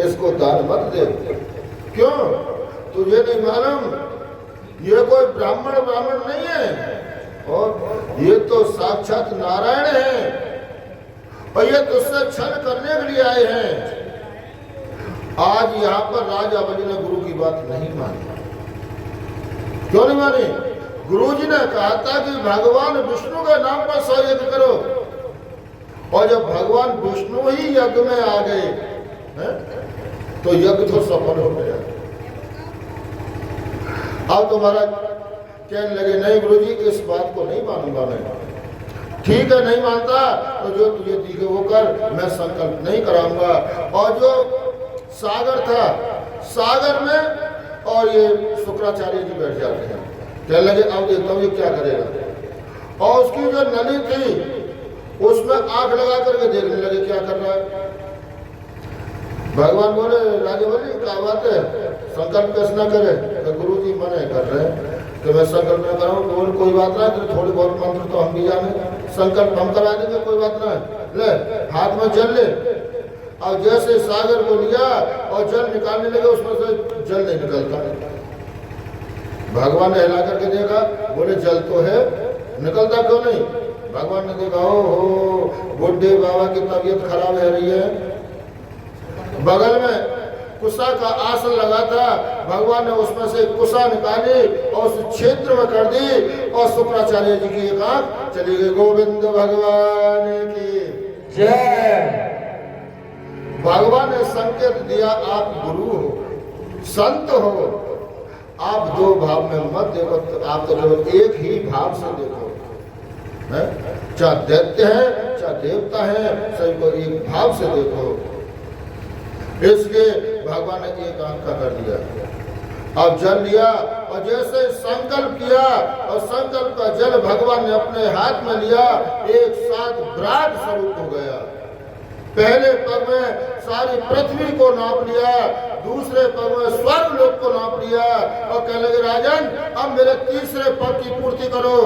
इसको दान मत दे। क्यों? तुझे नहीं मालूम ये कोई ब्राह्मण नहीं है, और ये तो साक्षात नारायण है, और ये तुझसे छल करने के लिए आए हैं। आज यहाँ पर राजा बलि ने गुरु की बात नहीं मानी। क्यों नहीं मानी? गुरुजी ने कहा था कि भगवान विष्णु के नाम पर 100 यज्ञ करो, और जब भगवान विष्णु ही यज्ञ में आ गए तो यज्ञ तो सफल हो गया। अब तुम्हारा कहने लगे नहीं गुरुजी इस बात को नहीं मानूंगा मैं। ठीक है, नहीं मानता तो जो तुझे दिखे वो कर, मैं संकल्प नहीं कराऊंगा। और जो सागर था, सागर में और ये शुक्राचार्य जी बैठ जाते हैं। कहने लगे अब देखता हूँ ये क्या करेगा। और उसकी जो नली थी उसमें आंख लगा करके देखने लगे क्या कर रहा है। भगवान बोले राजा बोले क्या बात है, संकल्प कैसे ना करे? तो गुरु जी मना कर रहे हैं कि मैं संकल्प न कराऊं। तो बोले कोई बात नहीं, तो थोड़ी बहुत मंत्र तो हम भी जाने, संकल्प हम करा देंगे, कोई बात नहीं। ले हाथ में जल ले। और जैसे सागर को लिया और जल निकालने लगे, उसमें से जल नहीं निकलता। भगवान ने हिला करके देखा, बोले जल तो है, निकलता क्यों नहीं? भगवान ने देखा हो बुढ़े बाबा की तबीयत खराब है रही है। बगल में कुशा का आसन लगा था, भगवान ने उसमें से कुशा निकाली और उस क्षेत्र में कर दी, और शुक्राचार्य जी की एक आंख चली गई। गोविंद भगवान की जय। भगवान ने संकेत दिया आप गुरु हो, संत हो, आप दो भाव में मत देखो, तो आप तो केवल एक ही भाव से देखो। चाहे दैत्य है चाहे देवता है, सभी को एक भाव से देखो। इसलिए भगवान ने एक आंख का कर दिया। अब जल लिया और जैसे संकल्प किया और संकल्प का जल भगवान ने अपने हाथ में लिया, एक साथ विराट स्वरूप हो गया। पहले पग में सारी पृथ्वी को नाप लिया, दूसरे पग में स्वर्ग लोक को नाप लिया, और कहने लगे राजन अब मेरे तीसरे पग की पूर्ति करो।